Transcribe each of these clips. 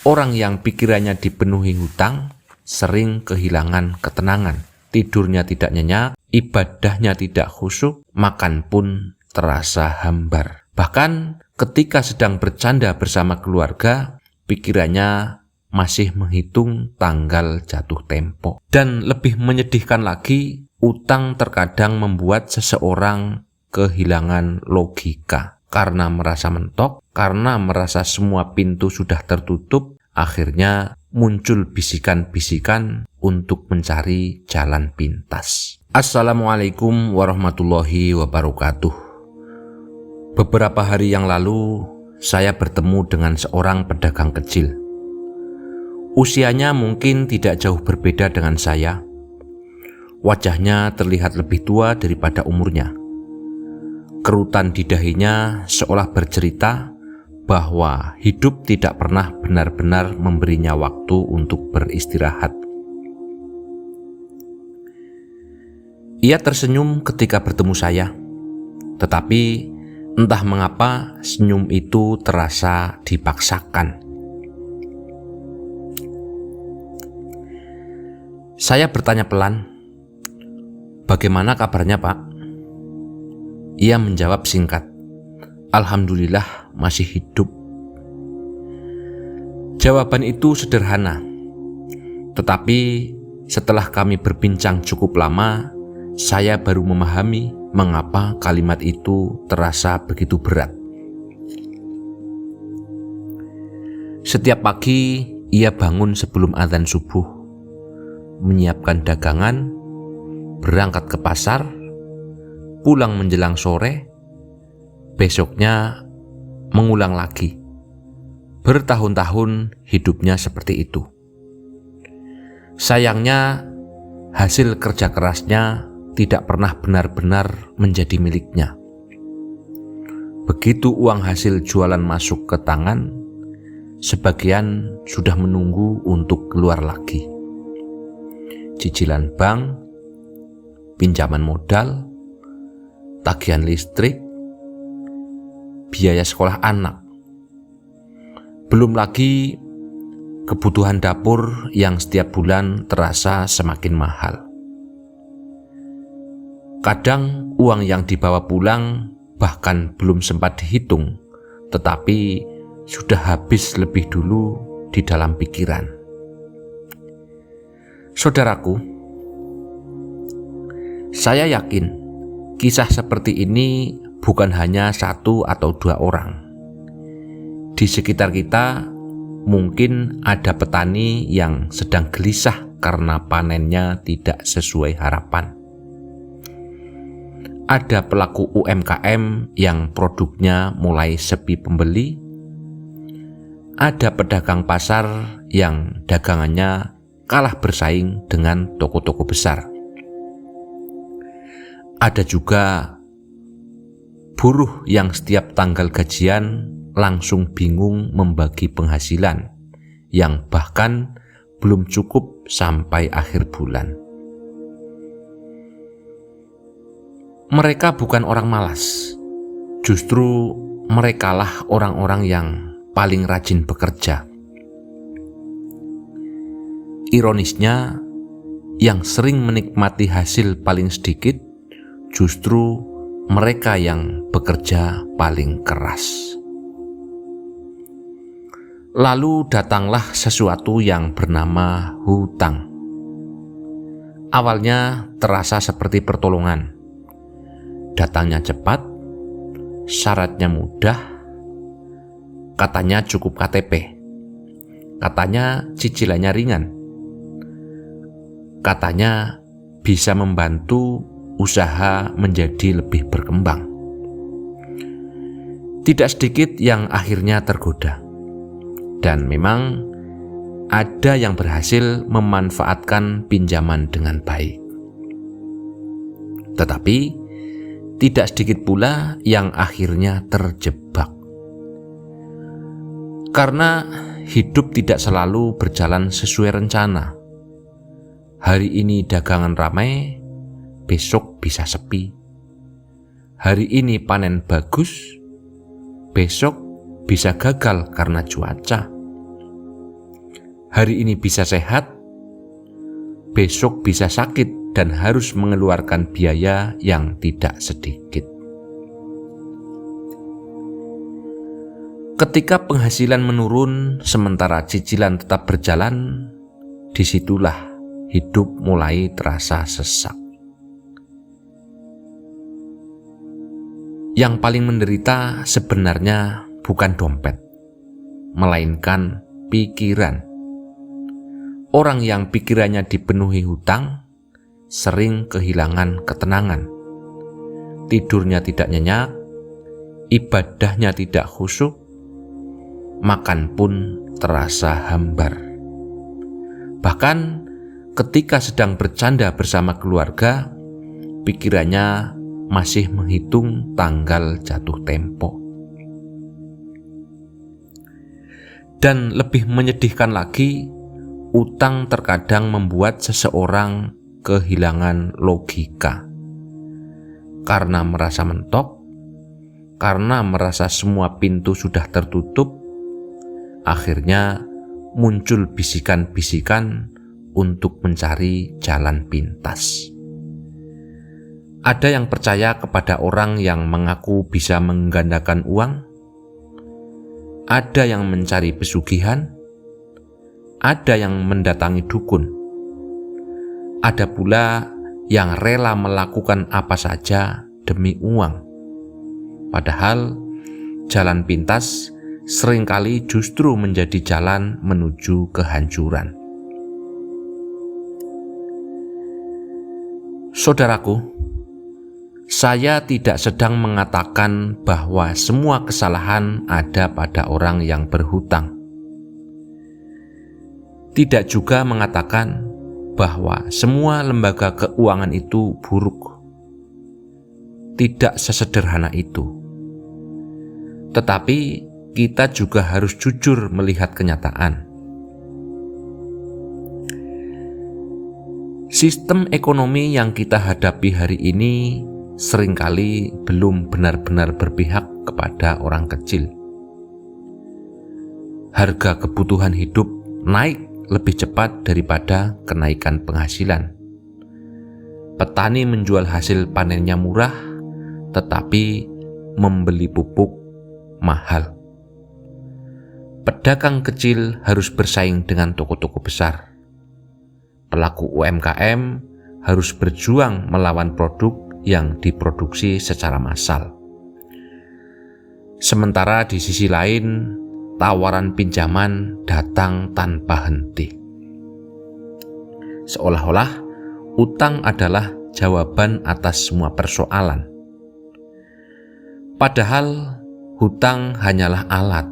Orang yang pikirannya dipenuhi hutang sering kehilangan ketenangan. Tidurnya tidak nyenyak, ibadahnya tidak khusyuk, makan pun terasa hambar. Bahkan ketika sedang bercanda bersama keluarga, pikirannya masih menghitung tanggal jatuh tempo. Dan lebih menyedihkan lagi, utang terkadang membuat seseorang kehilangan logika. Karena merasa mentok, karena merasa semua pintu sudah tertutup, akhirnya muncul bisikan-bisikan untuk mencari jalan pintas. Assalamualaikum warahmatullahi wabarakatuh. Beberapa hari yang lalu, saya bertemu dengan seorang pedagang kecil. Usianya mungkin tidak jauh berbeda dengan saya. Wajahnya terlihat lebih tua daripada umurnya. Kerutan di dahinya seolah bercerita bahwa hidup tidak pernah benar-benar memberinya waktu untuk beristirahat. Ia tersenyum ketika bertemu saya, tetapi entah mengapa senyum itu terasa dipaksakan. Saya bertanya pelan, "Bagaimana kabarnya, Pak?" Ia menjawab singkat, "Alhamdulillah masih hidup." Jawaban itu sederhana, tetapi setelah kami berbincang cukup lama, saya baru memahami mengapa kalimat itu terasa begitu berat. Setiap pagi ia bangun sebelum azan subuh, menyiapkan dagangan, berangkat ke pasar, pulang menjelang sore, besoknya mengulang lagi. Bertahun-tahun hidupnya seperti itu. Sayangnya, hasil kerja kerasnya tidak pernah benar-benar menjadi miliknya. Begitu uang hasil jualan masuk ke tangan, sebagian sudah menunggu untuk keluar lagi. Cicilan bank, pinjaman modal, tagihan listrik, biaya sekolah anak. Belum lagi kebutuhan dapur yang setiap bulan terasa semakin mahal. Kadang uang yang dibawa pulang bahkan belum sempat dihitung, tetapi sudah habis lebih dulu di dalam pikiran. Saudaraku, saya yakin kisah seperti ini bukan hanya satu atau dua orang. Di sekitar kita mungkin ada petani yang sedang gelisah karena panennya tidak sesuai harapan. Ada pelaku UMKM yang produknya mulai sepi pembeli. Ada pedagang pasar yang dagangannya kalah bersaing dengan toko-toko besar. Ada juga buruh yang setiap tanggal gajian langsung bingung membagi penghasilan yang bahkan belum cukup sampai akhir bulan. Mereka bukan orang malas, justru merekalah orang-orang yang paling rajin bekerja. Ironisnya, yang sering menikmati hasil paling sedikit justru mereka yang bekerja paling keras. Lalu datanglah sesuatu yang bernama hutang. Awalnya terasa seperti pertolongan. Datangnya cepat, syaratnya mudah, katanya cukup KTP, katanya cicilannya ringan, katanya bisa membantu usaha menjadi lebih berkembang. Tidak sedikit yang akhirnya tergoda, dan memang ada yang berhasil memanfaatkan pinjaman dengan baik. Tetapi tidak sedikit pula yang akhirnya terjebak. Karena hidup tidak selalu berjalan sesuai rencana. Hari ini dagangan ramai, besok bisa sepi. Hari ini panen bagus, besok bisa gagal karena cuaca. Hari ini bisa sehat, besok bisa sakit dan harus mengeluarkan biaya yang tidak sedikit. Ketika penghasilan menurun sementara cicilan tetap berjalan, disitulah hidup mulai terasa sesak. Yang paling menderita sebenarnya bukan dompet, melainkan pikiran. Orang yang pikirannya dipenuhi hutang sering kehilangan ketenangan. Tidurnya tidak nyenyak, ibadahnya tidak khusyuk, makan pun terasa hambar. Bahkan ketika sedang bercanda bersama keluarga, pikirannya masih menghitung tanggal jatuh tempo. Dan lebih menyedihkan lagi, utang terkadang membuat seseorang kehilangan logika. Karena merasa mentok, karena merasa semua pintu sudah tertutup, akhirnya muncul bisikan-bisikan untuk mencari jalan pintas. Ada yang percaya kepada orang yang mengaku bisa menggandakan uang, ada yang mencari pesugihan, ada yang mendatangi dukun, ada pula yang rela melakukan apa saja demi uang. Padahal jalan pintas seringkali justru menjadi jalan menuju kehancuran. Saudaraku, saya tidak sedang mengatakan bahwa semua kesalahan ada pada orang yang berhutang. Tidak juga mengatakan bahwa semua lembaga keuangan itu buruk. Tidak sesederhana itu. Tetapi kita juga harus jujur melihat kenyataan. Sistem ekonomi yang kita hadapi hari ini seringkali belum benar-benar berpihak kepada orang kecil. Harga kebutuhan hidup naik lebih cepat daripada kenaikan penghasilan. Petani menjual hasil panennya murah, tetapi membeli pupuk mahal. Pedagang kecil harus bersaing dengan toko-toko besar. Pelaku UMKM harus berjuang melawan produk yang diproduksi secara massal. Sementara di sisi lain, tawaran pinjaman datang tanpa henti. Seolah-olah utang adalah jawaban atas semua persoalan. Padahal hutang hanyalah alat.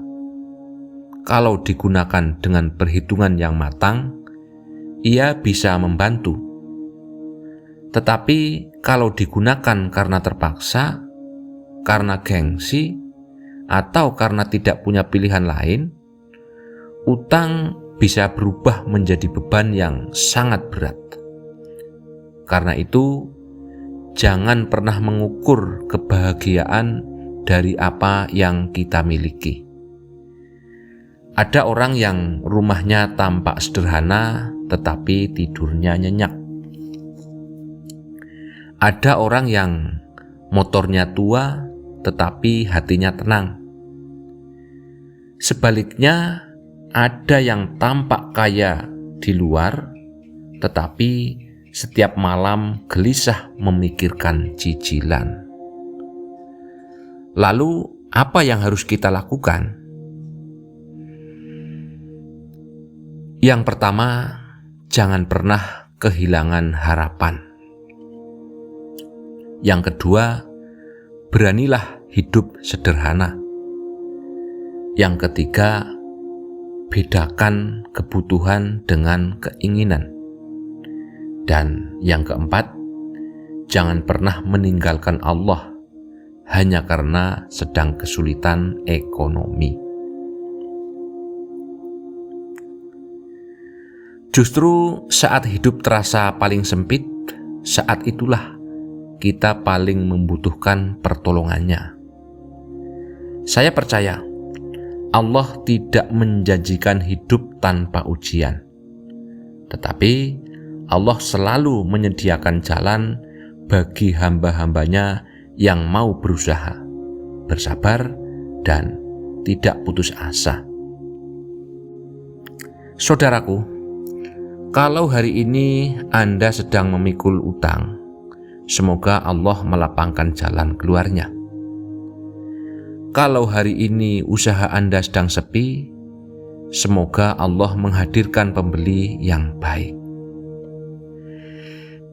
Kalau digunakan dengan perhitungan yang matang, ia bisa membantu. Tetapi kalau digunakan karena terpaksa, karena gengsi, atau karena tidak punya pilihan lain, utang bisa berubah menjadi beban yang sangat berat. Karena itu, jangan pernah mengukur kebahagiaan dari apa yang kita miliki. Ada orang yang rumahnya tampak sederhana, tetapi tidurnya nyenyak. Ada orang yang motornya tua, tetapi hatinya tenang. Sebaliknya, ada yang tampak kaya di luar, tetapi setiap malam gelisah memikirkan cicilan. Lalu, apa yang harus kita lakukan? Yang pertama, jangan pernah kehilangan harapan. Yang kedua, beranilah hidup sederhana. Yang ketiga, bedakan kebutuhan dengan keinginan. Dan yang keempat, jangan pernah meninggalkan Allah hanya karena sedang kesulitan ekonomi. Justru saat hidup terasa paling sempit, saat itulah kita paling membutuhkan pertolongannya. Saya percaya Allah tidak menjanjikan hidup tanpa ujian. Tetapi Allah selalu menyediakan jalan bagi hamba-hambanya yang mau berusaha, bersabar, dan tidak putus asa. Saudaraku, kalau hari ini Anda sedang memikul utang, semoga Allah melapangkan jalan keluarnya. Kalau hari ini usaha Anda sedang sepi, semoga Allah menghadirkan pembeli yang baik.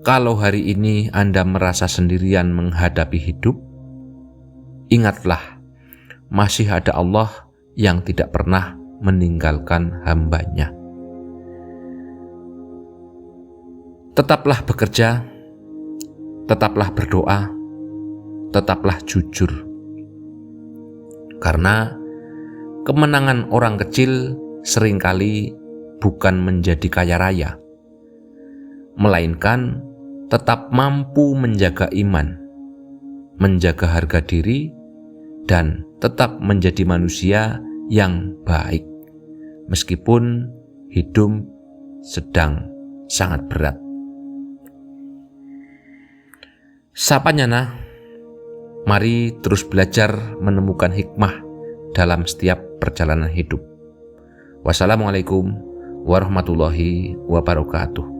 Kalau hari ini Anda merasa sendirian menghadapi hidup, ingatlah, masih ada Allah yang tidak pernah meninggalkan hamba-Nya. Tetaplah bekerja, tetaplah berdoa, tetaplah jujur. Karena kemenangan orang kecil seringkali bukan menjadi kaya raya, melainkan tetap mampu menjaga iman, menjaga harga diri, dan tetap menjadi manusia yang baik, meskipun hidup sedang sangat berat. Sapa Nyana, mari terus belajar menemukan hikmah dalam setiap perjalanan hidup. Wassalamualaikum warahmatullahi wabarakatuh.